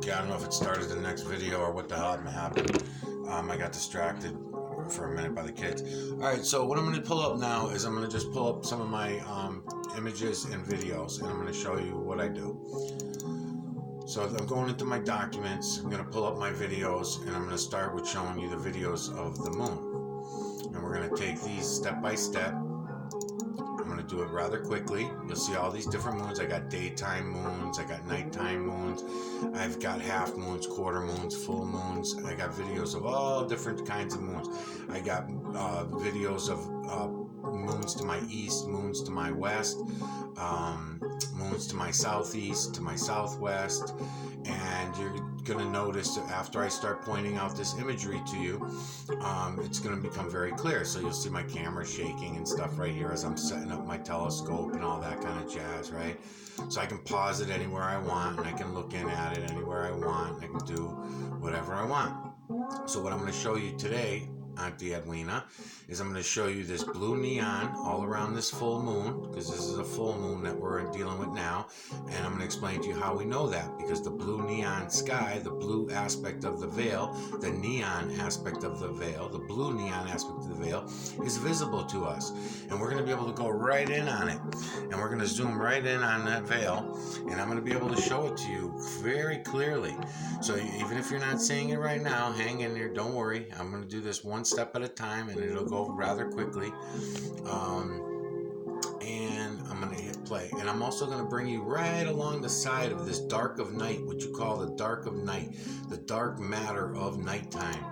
technology. I don't know if it started the next video or what the hell happened. I got distracted for a minute by the kids. Alright, so what I'm going to pull up now is I'm going to just pull up some of my images and videos, and I'm going to show you what I do. So I'm going into my documents, I'm going to pull up my videos, and I'm going to start with showing you the videos of the moon. And we're going to take these step by step. I'm going to do it rather quickly. You'll see all these different moons. I got daytime moons, I got nighttime moons, I've got half moons, quarter moons, full moons. I got videos of all different kinds of moons. I got videos of moons to my east, moons to my west, moons to my southeast, to my southwest, and you're going to notice that after I start pointing out this imagery to you, it's going to become very clear. So you'll see my camera shaking and stuff right here as I'm setting up my telescope and all that kind of jazz, right? So I can pause it anywhere I want, and I can look in at it anywhere I want, and I can do whatever I want. So what I'm going to show you today, Auntie Edwina, is I'm going to show you this blue neon all around this full moon, because this is a full moon that we're dealing with now, and I'm going to explain to you how we know that, because the blue neon sky, the blue aspect of the veil, the neon aspect of the veil, the blue neon aspect of the veil is visible to us, and we're going to be able to go right in on it, and we're going to zoom right in on that veil, and I'm going to be able to show it to you very clearly. So even if you're not seeing it right now, hang in there, don't worry. I'm going to do this one step at a time, and it'll go rather quickly. And I'm going to hit play. And I'm also going to bring you right along the side of this dark of night, what you call the dark of night, the dark matter of nighttime.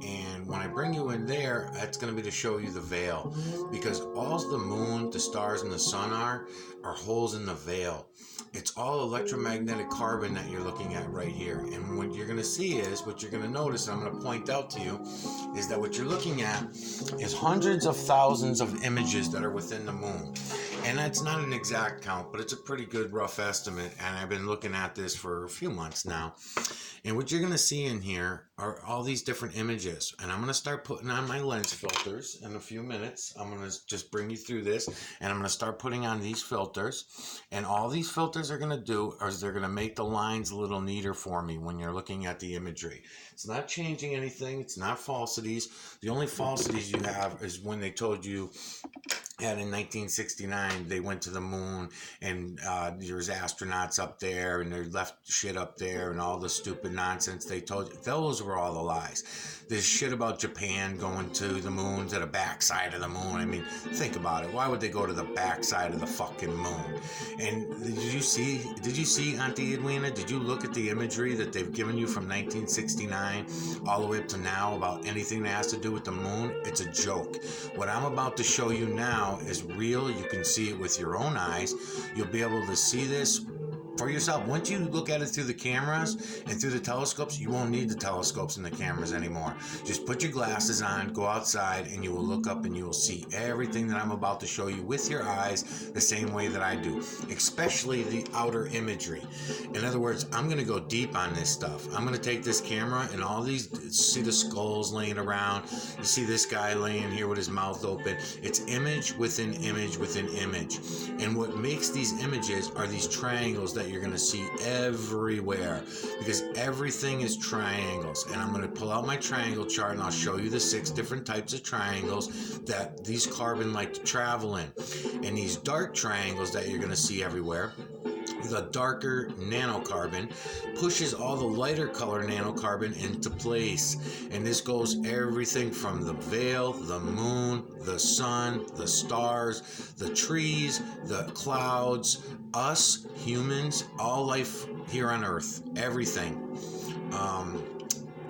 And when I bring you in there, that's going to be to show you the veil, because all the moon, the stars, and the sun are holes in the veil. It's all electromagnetic carbon that you're looking at right here. And what you're going to see is, what you're going to notice, and I'm going to point out to you, is that what you're looking at is hundreds of thousands of images that are within the moon. And that's not an exact count, but it's a pretty good rough estimate. And I've been looking at this for a few months now. And what you're going to see in here are all these different images. And I'm going to start putting on my lens filters in a few minutes. I'm going to just bring you through this. And I'm going to start putting on these filters. And all these filters are going to do is they're going to make the lines a little neater for me when you're looking at the imagery. It's not changing anything. It's not falsities. The only falsities you have is when they told you that in 1969 they went to the moon, and there's astronauts up there, and they left shit up there, and all the stupid nonsense they told you. Those were all the lies. This shit about Japan going to the moon, to the backside of the moon. I mean, think about it. Why would they go to the backside of the fucking moon? And did you see Auntie Edwina? Did you look at the imagery that they've given you from 1969 all the way up to now about anything that has to do with the moon? It's a joke. What I'm about to show you now is real. You can see it with your own eyes. You'll be able to see this for yourself. Once you look at it through the cameras and through the telescopes, you won't need the telescopes and the cameras anymore. Just put your glasses on, go outside, and you will look up and you will see everything that I'm about to show you with your eyes the same way that I do, especially the outer imagery. In other words, I'm going to go deep on this stuff. I'm going to take this camera and all these, see the skulls laying around, you see this guy laying here with his mouth open. It's image within image within image. And what makes these images are these triangles that you're going to see everywhere, because everything is triangles. And I'm going to pull out my triangle chart, and I'll show you the 6 different types of triangles that these carbon like to travel in. And these dark triangles that you're going to see everywhere, the darker nanocarbon pushes all the lighter color nanocarbon into place. And this goes everything from the veil, the moon, the sun, the stars, the trees, the clouds, us, humans, all life here on Earth, everything.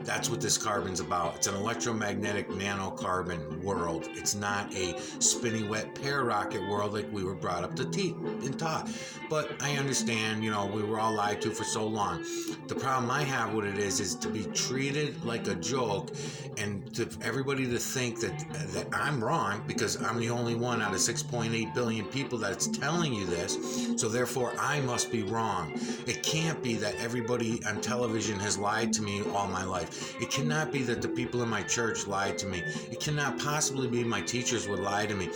That's what this carbon's about. It's an electromagnetic nanocarbon world. It's not a spinny wet pear rocket world like we were brought up to and taught. But I understand, you know, we were all lied to for so long. The problem I have with it is to be treated like a joke, and to everybody to think that I'm wrong because I'm the only one out of 6.8 billion people that's telling you this, so therefore I must be wrong. It can't be that everybody on television has lied to me all my life. It cannot be that the people in my church lied to me. It cannot possibly be my teachers would lie to me.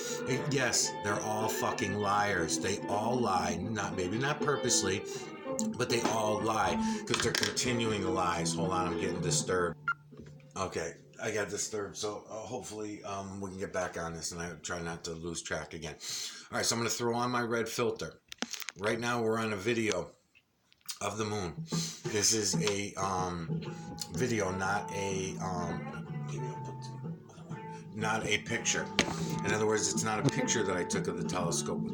Yes, they're all fucking liars. They all lie, maybe not purposely, but they all lie because they're continuing the lies. Hold on, I'm getting disturbed. Okay, I got disturbed, so hopefully we can get back on this, and I try not to lose track again. All right, so I'm going to throw on my red filter. Right now we're on a video of the moon. This is a video, not a maybe I'll put not a picture. In other words, it's not a picture that I took of the telescope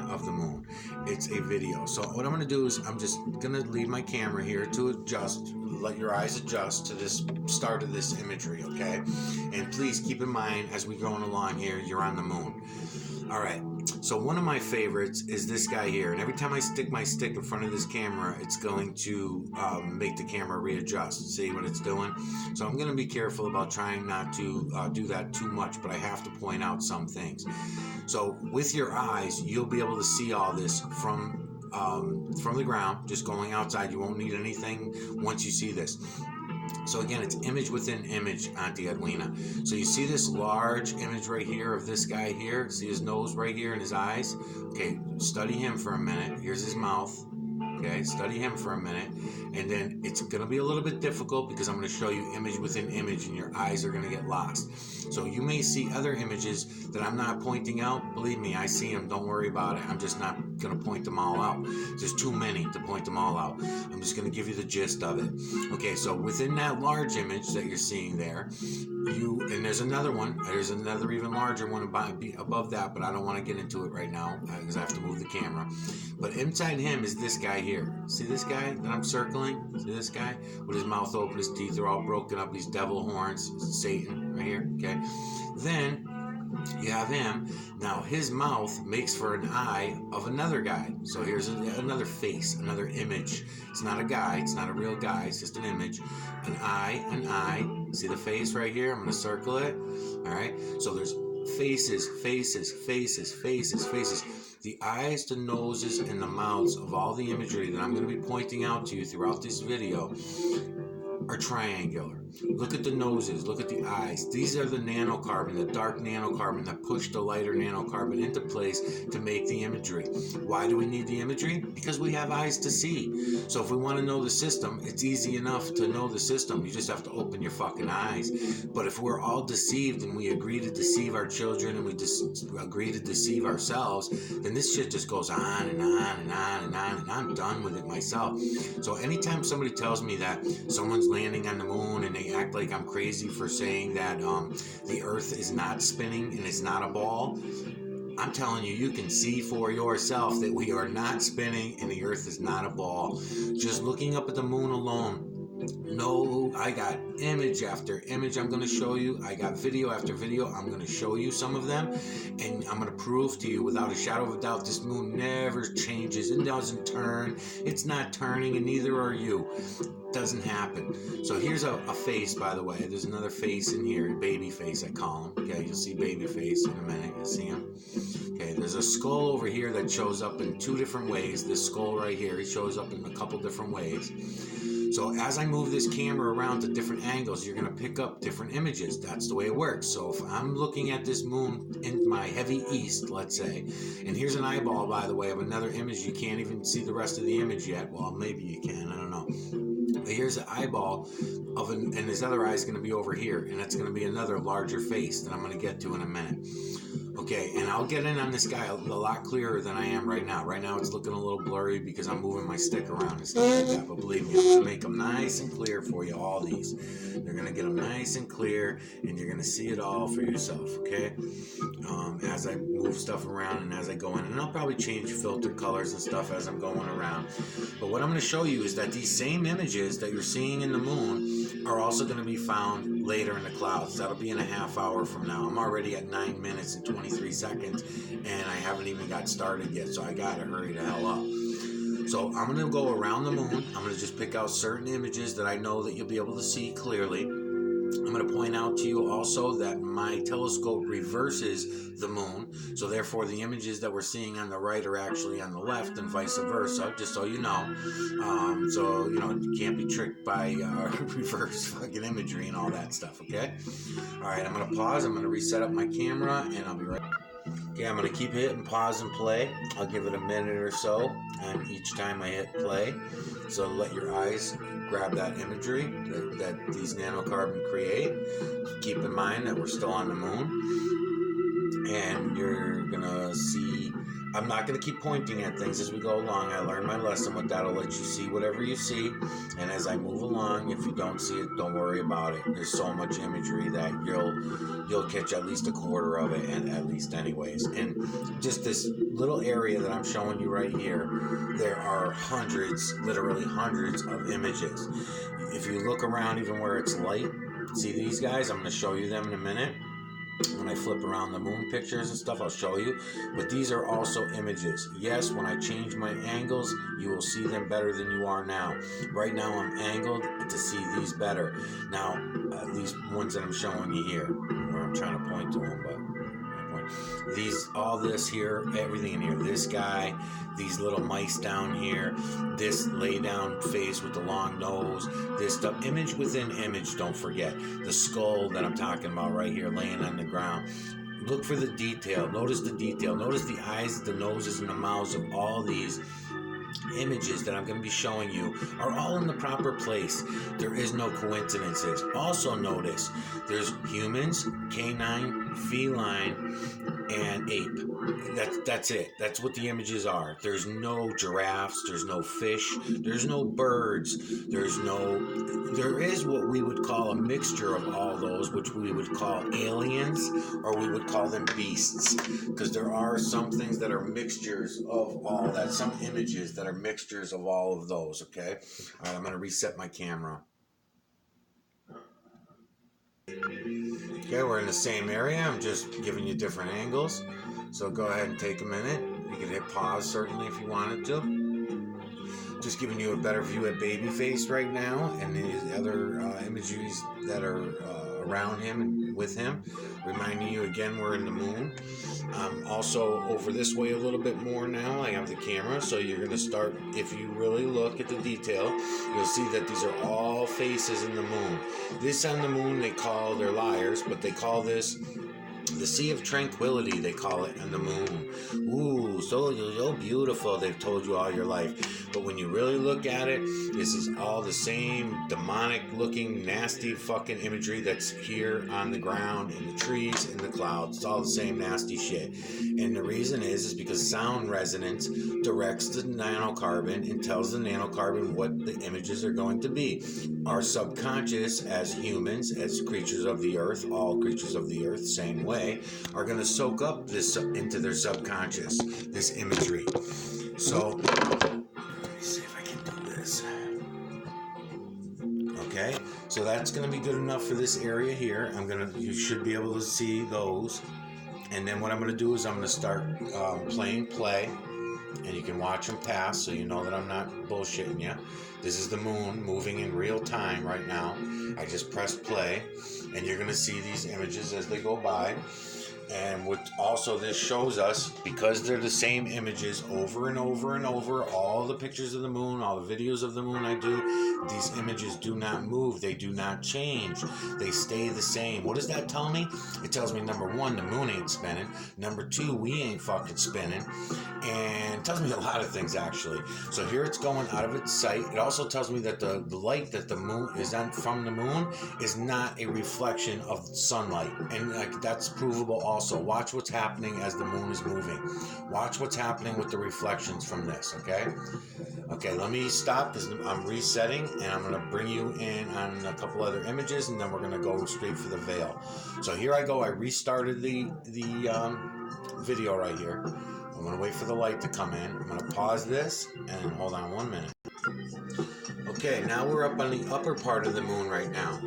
of the moon. It's a video. So what I'm going to do is I'm just going to leave my camera here to adjust, let your eyes adjust to this start of this imagery, okay? And please keep in mind, as we're going along here, you're on the moon. All right, so one of my favorites is this guy here, and every time I stick my stick in front of this camera, it's going to make the camera readjust. See what it's doing? So I'm going to be careful about trying not to do that too much, but I have to point out some things. So with your eyes, you'll be able to see all this from the ground, just going outside. You won't need anything once you see this. So again, it's image within image, Auntie Edwina. So you see this large image right here of this guy here? See his nose right here and his eyes? Okay, study him for a minute. Here's his mouth. Okay, study him for a minute. And then it's going to be a little bit difficult because I'm going to show you image within image and your eyes are going to get lost. So you may see other images that I'm not pointing out. Believe me, I see them. Don't worry about it. I'm just not going to point them all out. There's too many to point them all out. I'm just going to give you the gist of it. Okay, so within that large image that you're seeing there, and there's another one. There's another even larger one above that, but I don't want to get into it right now because I have to move the camera. But inside him is this guy here. See this guy that I'm circling? See this guy? With his mouth open, his teeth are all broken up, these devil horns, Satan right here, okay? Then you have him. Now his mouth makes for an eye of another guy. So here's another face, another image. It's not a guy, it's not a real guy, it's just an image. An eye. See the face right here? I'm going to circle it. All right. So there's faces. The eyes, the noses, and the mouths of all the imagery that I'm going to be pointing out to you throughout this video are triangular. Look at the noses, look at the eyes. These are the nanocarbon, the dark nanocarbon that push the lighter nanocarbon into place to make the imagery. Why do we need the imagery? Because we have eyes to see. So if we want to know the system, it's easy enough to know the system. You just have to open your fucking eyes. But if we're all deceived and we agree to deceive our children and we agree to deceive ourselves, then this shit just goes on and on and on and on, and I'm done with it myself. So anytime somebody tells me that someone's landing on the moon and they act like I'm crazy for saying that the earth is not spinning and it's not a ball, I'm telling you, you can see for yourself that we are not spinning and the earth is not a ball. Just looking up at the moon alone. No, I got image after image I'm going to show you. I got video after video. I'm going to show you some of them. And I'm going to prove to you without a shadow of a doubt this moon never changes. It doesn't turn. It's not turning, and neither are you. It doesn't happen. So here's a face, by the way. There's another face in here, baby face I call him. Okay, you'll see baby face in a minute. You'll see him. Okay, there's a skull over here that shows up in two different ways. This skull right here, he shows up in a couple different ways. So as I move this camera around to different angles, you're going to pick up different images. That's the way it works. So if I'm looking at this moon in my heavy east, let's say, and here's an eyeball, by the way, of another image. You can't even see the rest of the image yet. Well, maybe you can. I don't know. But here's an eyeball and his other eye is going to be over here, and that's going to be another larger face that I'm going to get to in a minute. Okay, and I'll get in on this guy a lot clearer than I am right now. Right now it's looking a little blurry because I'm moving my stick around and stuff like that. But believe me, I'm going to make them nice and clear for you, all these. You're going to get them nice and clear, and you're going to see it all for yourself, okay? As I move stuff around and as I go in. And I'll probably change filter colors and stuff as I'm going around. But what I'm going to show you is that these same images that you're seeing in the moon are also going to be found later in the clouds. That'll be in a half hour from now. I'm already at 9 minutes and 23 seconds, and I haven't even got started yet, so I gotta hurry the hell up. So I'm gonna go around the moon. I'm gonna just pick out certain images that I know that you'll be able to see clearly. I'm going to point out to you also that my telescope reverses the moon, so therefore the images that we're seeing on the right are actually on the left and vice versa, just so you know. So, you know, you can't be tricked by reverse fucking imagery and all that stuff, okay? All right, I'm going to pause. I'm going to reset up my camera, and I'll be right back. Okay, I'm going to keep hitting pause and play. I'll give it a minute or so, and each time I hit play. So let your eyes grab that imagery that these nanocarbon create. Keep in mind that we're still on the moon, and you're going to see, I'm not going to keep pointing at things as we go along. I learned my lesson with that. I'll let you see whatever you see, and as I move along, if you don't see it, don't worry about it. There's so much imagery that you'll catch at least a quarter of it, and at least anyways. And just this little area that I'm showing you right here, there are hundreds, literally hundreds of images. If you look around even where it's light, see these guys? I'm going to show you them in a minute. When I flip around the moon pictures and stuff, I'll show you. But these are also images. Yes, when I change my angles, you will see them better than you are now. Right now, I'm angled to see these better. Now, at least ones that I'm showing you here, where I'm trying to point to them, but these, all this here, everything in here, this guy, these little mice down here, this lay down face with the long nose, this stuff, image within image, don't forget. The skull that I'm talking about right here laying on the ground. Look for the detail. Notice the detail. Notice the eyes, the noses, and the mouths of all these images that I'm going to be showing you are all in the proper place. There is no coincidences. Also notice there's humans, canine, feline, and ape. That's it. That's what the images are. There's no giraffes, there's no fish, there's no birds, there is what we would call a mixture of all those, which we would call aliens, or we would call them beasts, because there are some things that are mixtures of all that, some images that are mixtures of all of those. Okay, all right, I'm going to reset my camera. Okay, we're in the same area. I'm just giving you different angles. So go ahead and take a minute. You can hit pause certainly if you wanted to. Just giving you a better view at Babyface right now, and the other images that are around him and with him. Reminding you again, we're in the moon. Also over this way a little bit more now. I have the camera, so you're going to start, if you really look at the detail, you'll see that these are all faces in the moon. This on the moon they call, they're liars, but they call this the Sea of Tranquility, they call it on the moon. Ooh, so beautiful, they've told you all your life. But when you really look at it, this is all the same demonic looking, nasty fucking imagery that's here on the ground, in the trees, in the clouds. It's all the same nasty shit. And the reason is because sound resonance directs the nanocarbon and tells the nanocarbon what the images are going to be. Our subconscious, as humans, as creatures of the earth, all creatures of the earth, same way, are going to soak up this into their subconscious, this imagery. So, let me see if I can do this. Okay, so that's going to be good enough for this area here. You should be able to see those. And then what I'm going to do is I'm going to start playing play, and you can watch them pass so you know that I'm not bullshitting you. This is the moon moving in real time right now. I just pressed play, and you're going to see these images as they go by. And what also this shows us, because they're the same images over and over and over, all the pictures of the moon, all the videos of the moon I do, these images do not move. They do not change. They stay the same. What does that tell me? It tells me, number one, the moon ain't spinning. Number two, we ain't fucking spinning. And it tells me a lot of things, actually. So here it's going out of its sight. It also tells me that the light that the moon is on from the moon is not a reflection of sunlight. And that's provable also. So watch what's happening as the moon is moving. Watch what's happening with the reflections from this, okay? Okay, let me stop because I'm resetting, and I'm going to bring you in on a couple other images, and then we're going to go straight for the veil. So here I go. I restarted the video right here. I'm going to wait for the light to come in. I'm going to pause this, and hold on 1 minute. Okay, now we're up on the upper part of the moon right now.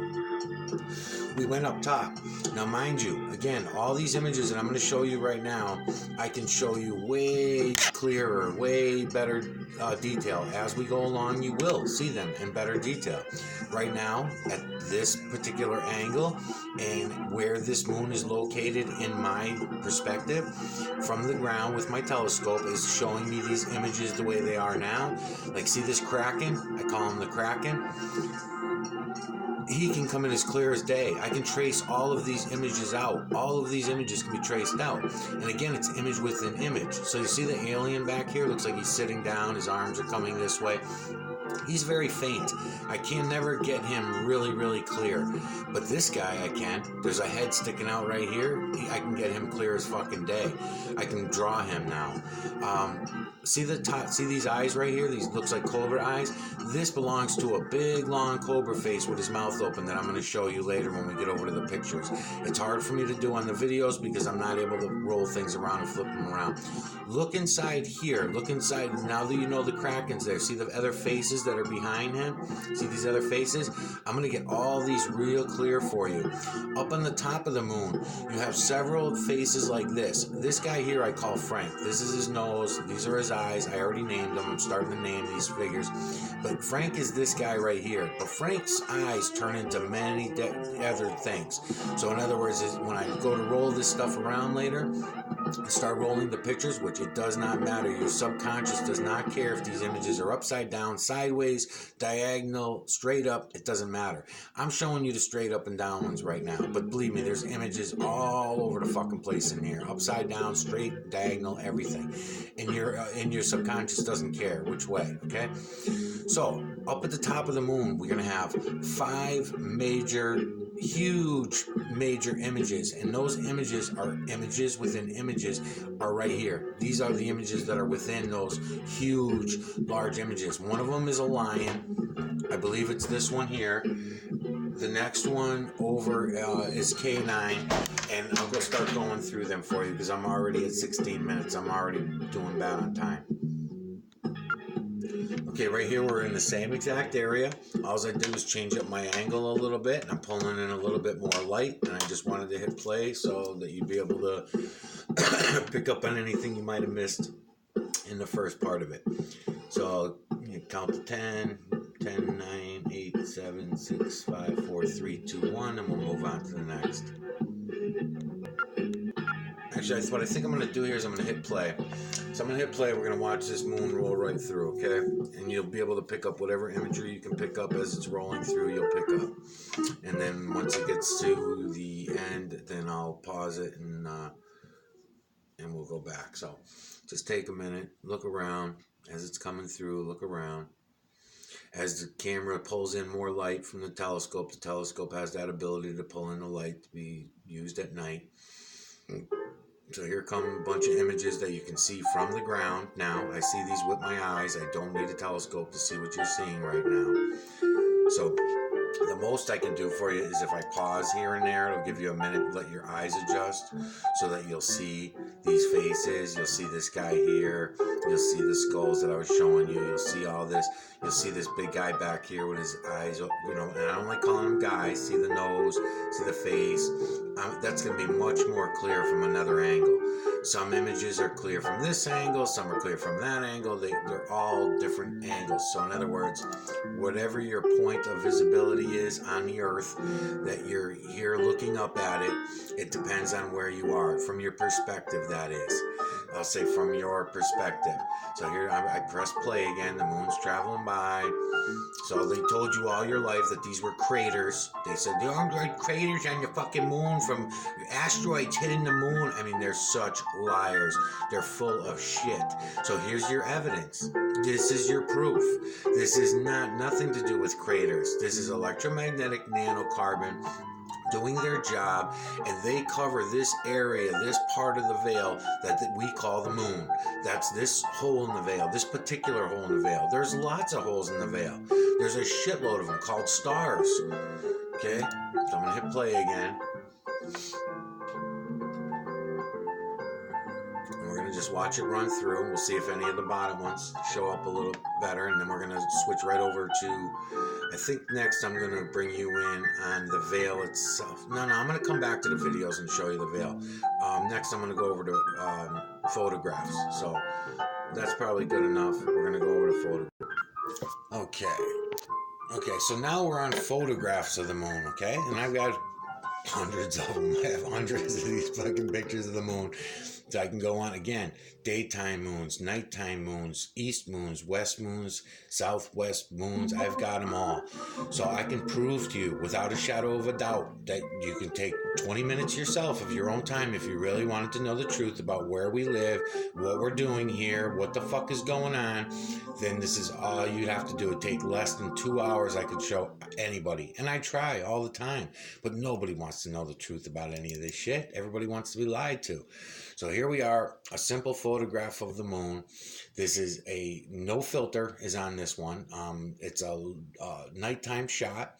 We went up top. Now, mind you, again, all these images that I'm going to show you right now, I can show you way clearer, way better detail. As we go along, you will see them in better detail. Right now, at this particular angle, and where this moon is located in my perspective, from the ground with my telescope, is showing me these images the way they are now. Like, see this Kraken? I call him the Kraken. He can come in as clear as day. I can trace all of these images out. All of these images can be traced out. And again, it's image within image. So you see the alien back here? Looks like he's sitting down. His arms are coming this way. He's very faint. I can never get him really, really clear. But this guy I can. There's a head sticking out right here. I can get him clear as fucking day. I can draw him now. See the top? See these eyes right here? These looks like cobra eyes. This belongs to a big, long cobra face with his mouth open that I'm going to show you later when we get over to the pictures. It's hard for me to do on the videos because I'm not able to roll things around and flip them around. Look inside here. Look inside. Now that you know the Kraken's there. See the other faces that are behind him? See these other faces? I'm going to get all these real clear for you. Up on the top of the moon, you have several faces like this. This guy here I call Frank. This is his nose. These are his eyes. I already named them. I'm starting to name these figures. But Frank is this guy right here. But Frank's eyes turn into many other things. So in other words, when I go to roll this stuff around later, I start rolling the pictures, which it does not matter. Your subconscious does not care if these images are upside down, sideways, diagonal, straight up. It doesn't matter. I'm showing you the straight up and down ones right now. But believe me, there's images all over the fucking place in here. Upside down, straight, diagonal, everything. And your subconscious doesn't care which way, okay? So, up at the top of the moon, we're going to have 5 major, huge, major images. And those images are images within images are right here. These are the images that are within those huge, large images. One of them is a lion. I believe it's this one here. The next one over is K9. And I'm going to start going through them for you because I'm already at 16 minutes. I'm already doing bad on time. Okay, right here we're in the same exact area. All I did was change up my angle a little bit, and I'm pulling in a little bit more light, and I just wanted to hit play so that you'd be able to pick up on anything you might have missed in the first part of it. So you count to 10, 10, 9, 8, 7, 6, 5, 4, 3, 2, 1, and we'll move on to the next. Actually, what I think I'm going to do here is I'm going to hit play. So I'm going to hit play. We're going to watch this moon roll right through, okay? And you'll be able to pick up whatever imagery you can pick up as it's rolling through, you'll pick up. And then once it gets to the end, then I'll pause it and we'll go back. So just take a minute, look around. As it's coming through, look around. As the camera pulls in more light from the telescope has that ability to pull in the light to be used at night. So here come a bunch of images that you can see from the ground. Now, I see these with my eyes. I don't need a telescope to see what you're seeing right now. So the most I can do for you is if I pause here and there, it'll give you a minute to let your eyes adjust so that you'll see these faces. You'll see this guy here. You'll see the skulls that I was showing you. You'll see all this. You'll see this big guy back here with his eyes, you know, and I don't like calling him guys. See the nose, see the face. That's going to be much more clear from another angle. Some images are clear from this angle, some are clear from that angle. They're all different angles. So in other words, whatever your point of visibility is on the earth that you're here looking up at it, it depends on where you are. From your perspective, that is. I'll say from your perspective. So here I press play again. The moon's traveling by. So they told you all your life that these were craters. They said there aren't craters on the fucking moon from asteroids hitting the moon. I mean, they're such liars. They're full of shit. So here's your evidence. This is your proof. This is nothing to do with craters. This is electromagnetic nanocarbon doing their job, and they cover this area, this part of the veil that we call the moon. That's this hole in the veil, this particular hole in the veil. There's lots of holes in the veil. There's a shitload of them called stars. Okay, so I'm gonna hit play again. And we're gonna just watch it run through. We'll see if any of the bottom ones show up a little better, and then we're gonna switch right over to, I think next I'm going to bring you in on the veil itself. No, I'm going to come back to the videos and show you the veil. Next I'm going to go over to photographs. So that's probably good enough. We're going to go over to photographs. Okay, so now we're on photographs of the moon, okay? And I've got hundreds of them. I have hundreds of these fucking pictures of the moon. I can go on again. Daytime moons, nighttime moons, east moons, west moons, southwest moons. I've got them all. So I can prove to you without a shadow of a doubt that you can take 20 minutes yourself of your own time if you really wanted to know the truth about where we live, what we're doing here, what the fuck is going on. Then this is all you'd have to do. It'd take less than 2 hours. I could show anybody. And I try all the time. But nobody wants to know the truth about any of this shit. Everybody wants to be lied to. So here we are, a simple photograph of the moon. This is a no filter is on this one. It's a nighttime shot.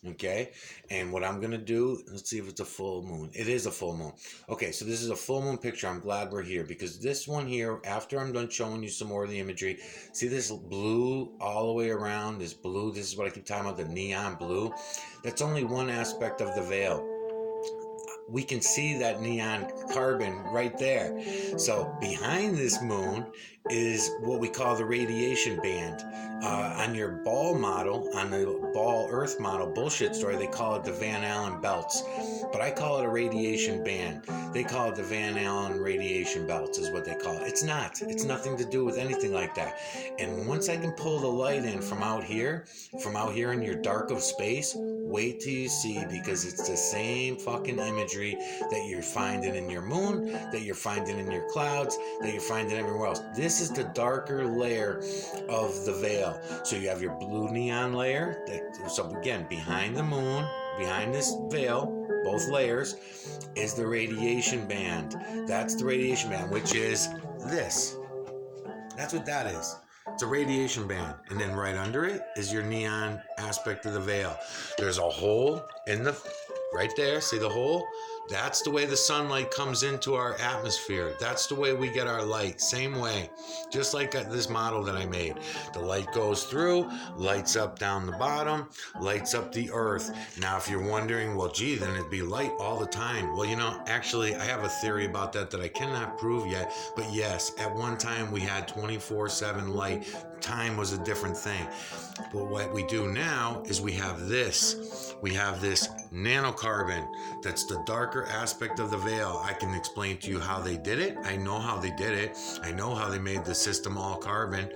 Okay, and what I'm gonna do, let's see if it's a full moon. It is a full moon. Okay, so this is a full moon picture. I'm glad we're here because this one here, after I'm done showing you some more of the imagery, see this blue all the way around, this blue, this is what I keep talking about, the neon blue. That's only one aspect of the veil. We can see that neon carbon right there. So behind this moon is what we call the radiation band. On your ball model, on the ball Earth model bullshit story, they call it the Van Allen belts. But I call it a radiation band. They call it the Van Allen radiation belts is what they call it. It's not. It's nothing to do with anything like that. And once I can pull the light in from out here in your dark of space, wait till you see, because it's the same fucking imagery that you're finding in your moon, that you're finding in your clouds, that you're finding everywhere else. This is the darker layer of the veil. So you have your blue neon layer. So again, behind the moon, behind this veil, both layers, is the radiation band. That's the radiation band, which is this. That's what that is. It's a radiation band. And then right under it is your neon aspect of the veil. There's a hole in the, right there, see the hole? That's the way the sunlight comes into our atmosphere. That's the way we get our light. Same way. Just like this model that I made. The light goes through, lights up down the bottom, lights up the earth. Now, if you're wondering, well, gee, then it'd be light all the time. Well, you know, actually, I have a theory about that I cannot prove yet. But yes, at one time we had 24/7 light. Time was a different thing. But what we do now is we have this. We have this nanocarbon. That's the darker aspect of the veil. I can explain to you how they did it. I know how they did it. I know how they made the system all carbon.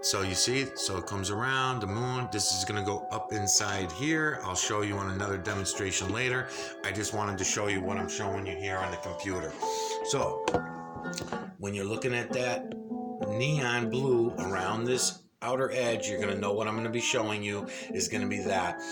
So you see, so it comes around the moon. This is going to go up inside here. I'll show you on another demonstration later. I just wanted to show you what I'm showing you here on the computer. So when you're looking at that neon blue around this outer edge, you're going to know what I'm going to be showing you is going to be that.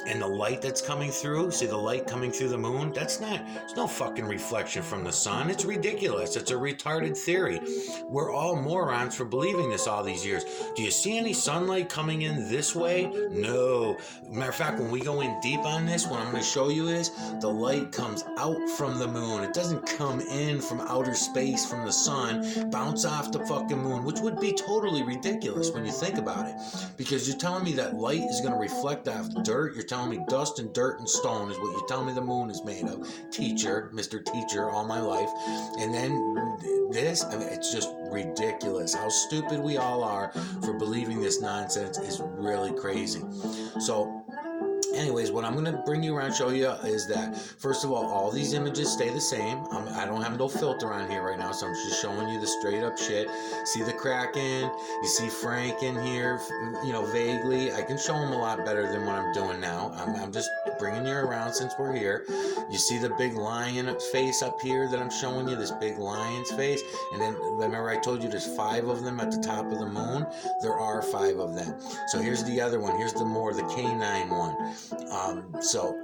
And the light that's coming through, see the light coming through the moon? It's no fucking reflection from the sun. It's ridiculous. It's a retarded theory. We're all morons for believing this all these years. Do you see any sunlight coming in this way? No. Matter of fact, when we go in deep on this, what I'm going to show you is the light comes out from the moon. It doesn't come in from outer space from the sun, bounce off the fucking moon, which would be totally ridiculous when you think about it. Because you're telling me that light is going to reflect off dirt. You're telling me dust and dirt and stone is what you're telling me the moon is made of. Teacher, Mr. Teacher, all my life. And then this, I mean, it's just ridiculous. How stupid we all are for believing this nonsense is really crazy. So anyways, what I'm going to bring you around and show you is that, first of all these images stay the same. I don't have no filter on here right now, so I'm just showing you the straight up shit. See the Kraken? You see Frank in here, you know, vaguely. I can show him a lot better than what I'm doing now. I'm just bringing you around since we're here. You see the big lion face up here that I'm showing you, this big lion's face? And then, remember I told you there's 5 of them at the top of the moon? There are 5 of them. So here's the other one. Here's the canine one. So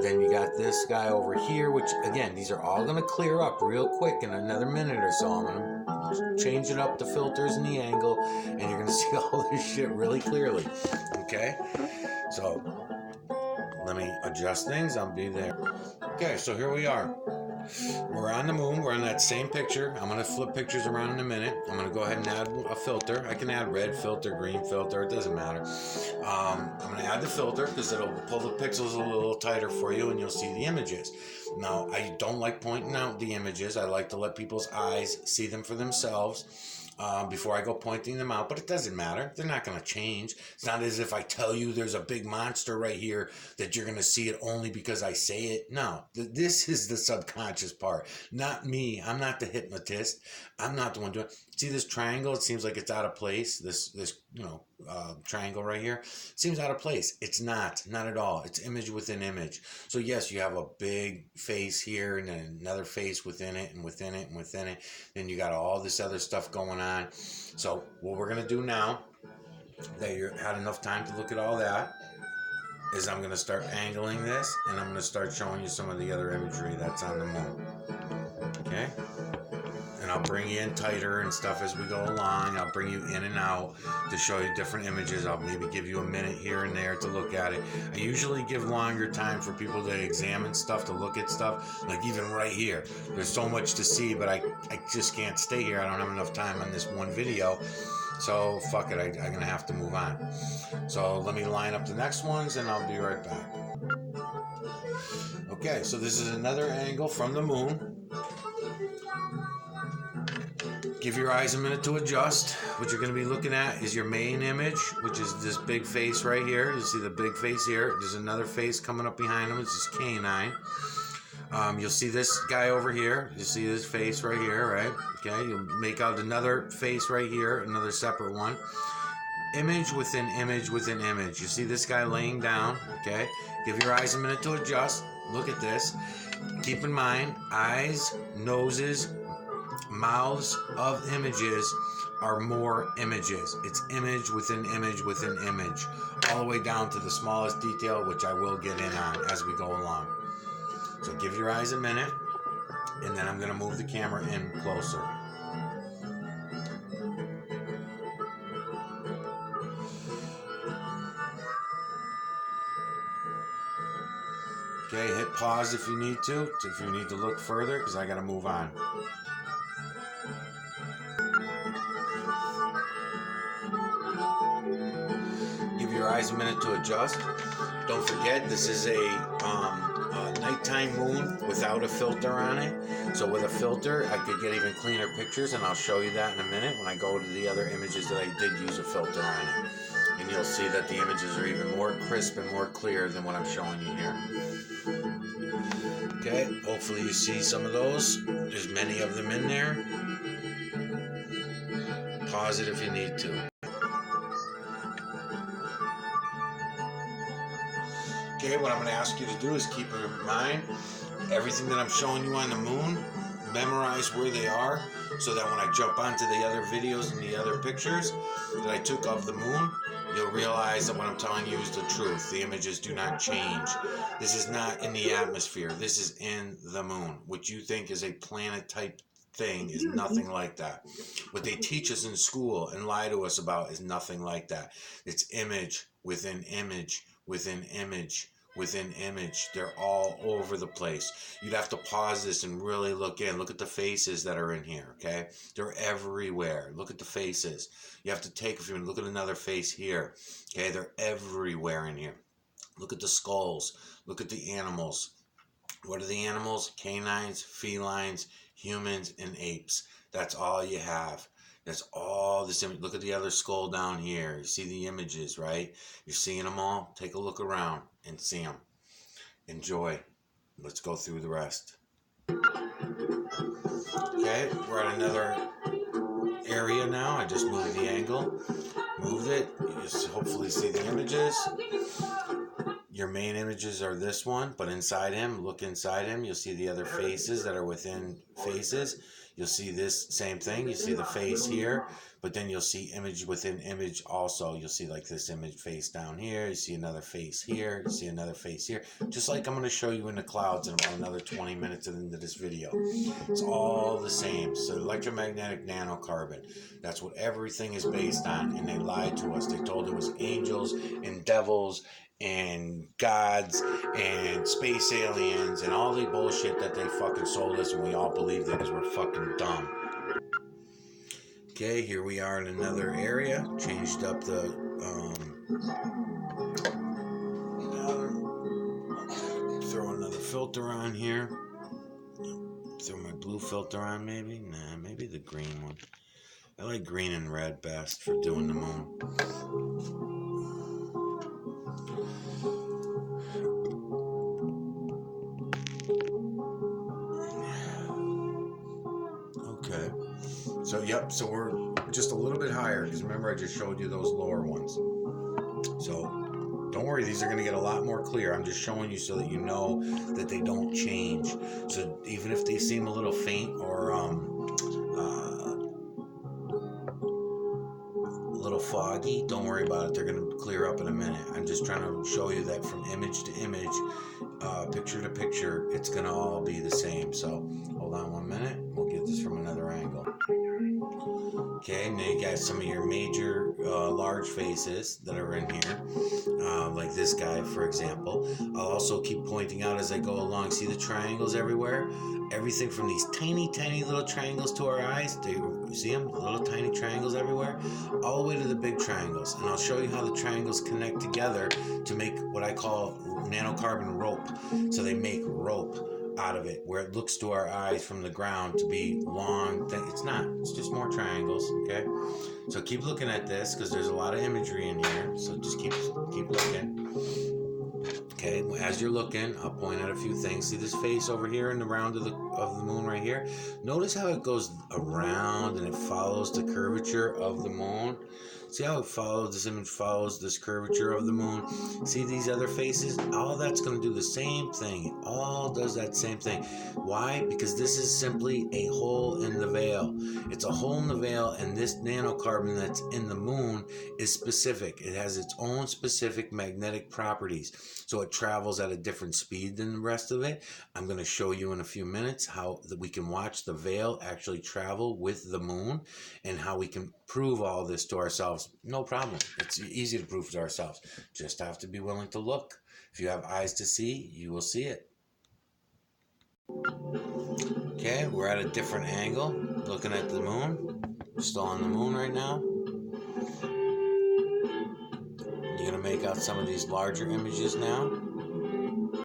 then you got this guy over here, which again, these are all going to clear up real quick in another minute or so. I'm going to change it up, the filters and the angle, and you're going to see all this shit really clearly. Okay, so let me adjust things. I'll be there. Okay, so here we are. We're on the moon. We're on that same picture. I'm going to flip pictures around in a minute. I'm going to go ahead and add a filter. I can add red filter, green filter. It doesn't matter. I'm going to add the filter because it'll pull the pixels a little tighter for you and you'll see the images. Now, I don't like pointing out the images. I like to let people's eyes see them for themselves. before I go pointing them out, but it doesn't matter. They're not going to change. It's not as if I tell you there's a big monster right here that you're going to see it only because I say it. No, this is the subconscious part, not me. I'm not the hypnotist. I'm not the one doing it. See this triangle? It seems like it's out of place. This triangle right here seems out of place. It's not at all. It's image within image. So yes, you have a big face here and then another face within it and within it and within it. Then you got all this other stuff going on. So what we're gonna do now that you had enough time to look at all that is I'm gonna start angling this and I'm gonna start showing you some of the other imagery that's on the moon. Okay? And I'll bring you in tighter and stuff as we go along. I'll bring you in and out to show you different images. I'll maybe give you a minute here and there to look at it. I usually give longer time for people to examine stuff, to look at stuff. Like even right here, there's so much to see, but I just can't stay here. I don't have enough time on this one video. So fuck it, I'm gonna have to move on. So let me line up the next ones and I'll be right back. Okay, so this is another angle from the moon. Give your eyes a minute to adjust. What you're going to be looking at is your main image, which is this big face right here. You see the big face here. There's another face coming up behind him. It's this canine. You'll see this guy over here. You see his face right here, right? Okay, you'll make out another face right here, another separate one. Image within image within image. You see this guy laying down, okay? Give your eyes a minute to adjust. Look at this. Keep in mind, eyes, noses, mouths of images are more images. It's image within image within image, all the way down to the smallest detail, which I will get in on as we go along. So give your eyes a minute, and then I'm going to move the camera in closer. Okay, hit pause if you need to look further, because I got to move on. Give your eyes a minute to adjust. Don't forget, this is a nighttime moon without a filter on it. So with a filter, I could get even cleaner pictures, and I'll show you that in a minute when I go to the other images that I did use a filter on it. And you'll see that the images are even more crisp and more clear than what I'm showing you here. Okay, hopefully you see some of those. There's many of them in there. Pause it if you need to. Okay, what I'm going to ask you to do is keep in mind everything that I'm showing you on the moon, memorize where they are, so that when I jump onto the other videos and the other pictures that I took of the moon, you'll realize that what I'm telling you is the truth. The images do not change. This is not in the atmosphere. This is in the moon. What you think is a planet type thing is nothing like that. What they teach us in school and lie to us about is nothing like that. It's image within image within image within image. They're all over the place. You'd have to pause this and really look in. Look at the faces that are in here, okay? They're everywhere. Look at the faces. You have to take a few minutes. Look at another face here, okay? They're everywhere in here. Look at the skulls. Look at the animals. What are the animals? Canines, felines, humans, and apes. That's all you have. That's all this image. Look at the other skull down here. You see the images, right? You're seeing them all. Take a look around and see them. Enjoy. Let's go through the rest. Okay, we're at another area now. I just moved the angle. Moved it. You just hopefully see the images. Your main images are this one, but inside him, look inside him. You'll see the other faces that are within faces. You'll see this same thing. You see the face here, but then you'll see image within image also. You'll see like this image face down here. You see another face here. You see another face here. Just like I'm going to show you in the clouds in about another 20 minutes into this video. It's all the same. So electromagnetic nanocarbon. That's what everything is based on. And they lied to us. They told it was angels and devils and gods and space aliens and all the bullshit that they fucking sold us, and we all believed it because we're fucking dumb. Okay, here we are in another area. Changed up the throw another filter on here. Throw my blue filter on maybe. Nah, maybe the green one. I like green and red best for doing the moon. Okay. So, yep, so we're just a little bit higher because remember I just showed you those lower ones. So, don't worry, these are going to get a lot more clear. I'm just showing you so that you know that they don't change. So, even if they seem a little faint or a little foggy, don't worry about it. They're going to clear up in a minute. I'm just trying to show you that from image to image, picture to picture, it's going to all be the same. So, hold on 1 minute. We'll get this from another angle. Okay, now you got some of your major large faces that are in here, like this guy, for example. I'll also keep pointing out as I go along. See the triangles everywhere? Everything from these tiny, tiny little triangles to our eyes. Do you see them? Little tiny triangles everywhere? All the way to the big triangles. And I'll show you how the triangles connect together to make what I call nanocarbon rope. So they make rope out of it, where it looks to our eyes from the ground to be long. It's not. It's just more triangles. Okay. So keep looking at this because there's a lot of imagery in here. So just keep looking. Okay, as you're looking, I'll point out a few things. See this face over here in the round of the moon right here? Notice how it goes around and it follows the curvature of the moon. See how it follows, this image follows this curvature of the moon? See these other faces? All that's going to do the same thing. It all does that same thing. Why? Because this is simply a hole in the veil. It's a hole in the veil, and this nanocarbon that's in the moon is specific. It has its own specific magnetic properties. So it travels at a different speed than the rest of it. I'm going to show you in a few minutes how we can watch the veil actually travel with the moon and how we can prove all this to ourselves. No problem. It's easy to prove to ourselves. Just have to be willing to look. If you have eyes to see, you will see it. Okay, we're at a different angle, looking at the moon. Still on the moon right now. You're going to make out some of these larger images now.